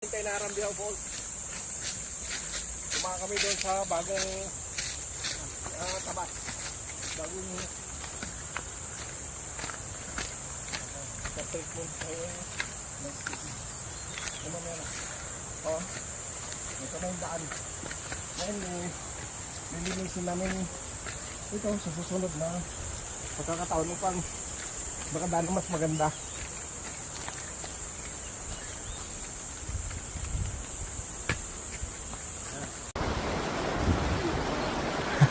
Kay Narambiao Falls. Kumaka kami doon sa bagong tabat. Bagong sa treatment ayun. Ano meron? Oh. Ito na yung daan. Ngayon, nilinisin namin ito sa susunod na pagkakataon upang baka daan mas maganda.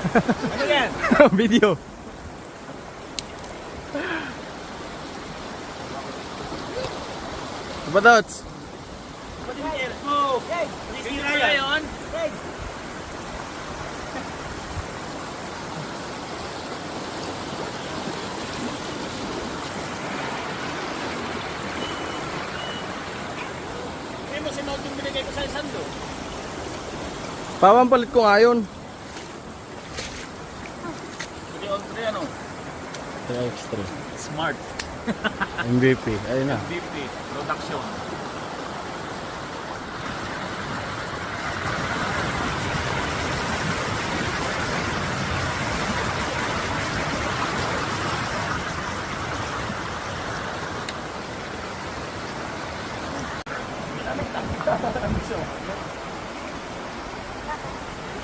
Ano yan? Video. Apa Tots? Oh, hey! Sira yun? Hey! Hindi mo sinod yung binigay ko sa isando. Papampalit ko nga yun. Ano? 3x3 Smart. MVP, ayun na. MVP production.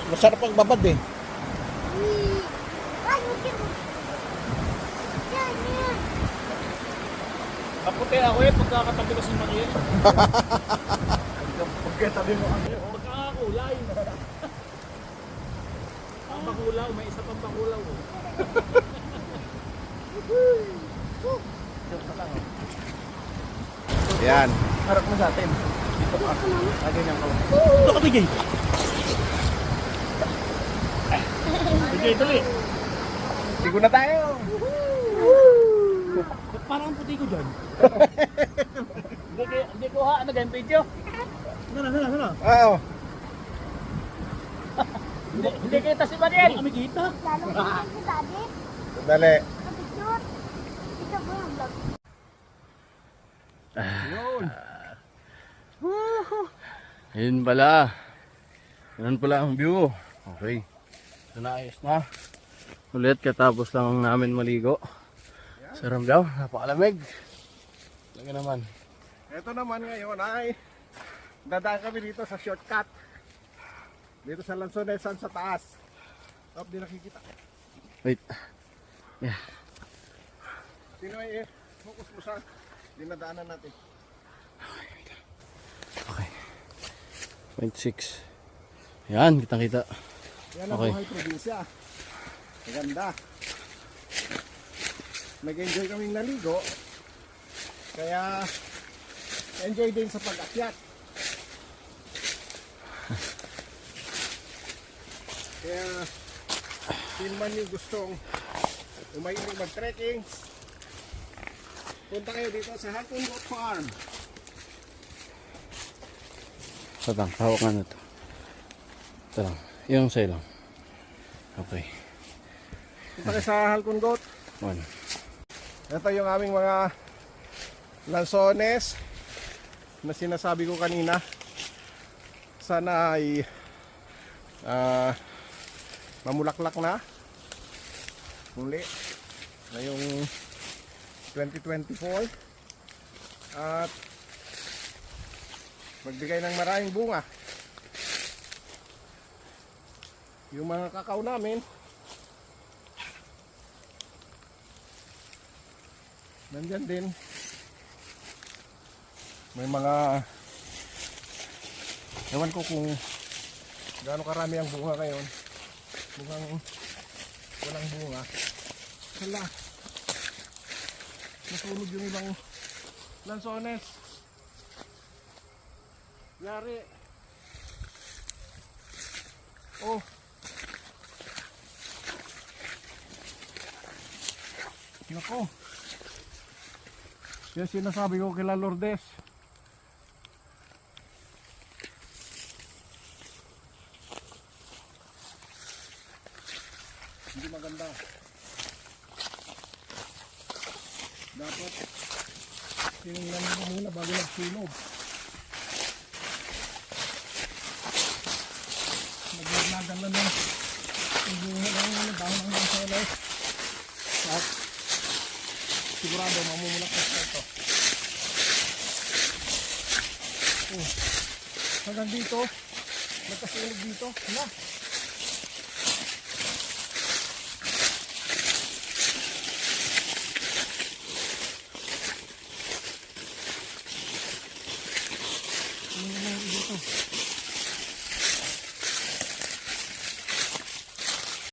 Masarap ang babad eh. Kaputi ako pagkakatabi ko si Mariel. Pagkatabi mo kami. Pagkakakulay. Ang bakulaw, may isa pang bakulaw. Yan. Harap mo sa atin. Dito ka. Lagyan niyang kawin. Dito ka, Bigay. Bigay, tuloy. Sigo na tayo. Parang puti ko dyan. Hindi ko ha, nag-game video. Sana. Oo. Hindi kita si Mariel. Hindi kami kita. Lalo mo si Daddy. Dali. Picture. Ito po yung vlog. Yun. Ayun pala. Ganun pala ang view. Okay. So naayos na. Ulit katapos lang namin maligo. Sa Rambiao, napakalamig. Talaga naman. Ito naman ngayon ay dadaan kami dito sa shortcut. Dito sa Lansonesan sa taas. Top, di nakikita. Wait. Yeah. Sino ay focus mo sa dinadaanan natin? Okay. 0.6. Yan, kitang-kita. Yan ang Okay. buhay probinsya. Maganda. Nag-enjoy kaming naligo. Kaya enjoy din sa pag-akyat. Kaya sino man yung gustong umahilig mag-trekking, punta kayo dito sa Halcon Goat Farm. Satang, hawak nga na ito. Ito lang. Yung sa'yo lang. Okay. Punta kayo sa Halcon Goat. 1. Ito yung aming mga lansones na sinasabi ko kanina. Sana ay mamulaklak na muli ngayong 2024 at magbigay ng maraming bunga. Yung mga kakao namin nandyan din. May mga ewan ko kung gaano karami ang bunga ngayon. Mukhang walang bunga. Hala, nasunog yung ibang lansones. Yari. Oh, nako. Yan sinasabi ko kila Lourdes. Hindi maganda. Dapat tinignan mo muna bago nagsunog. maganda ng dahon ng selos. At sigurado mamumulakas na ito. Hanggang dito, nagkasilog dito. Na,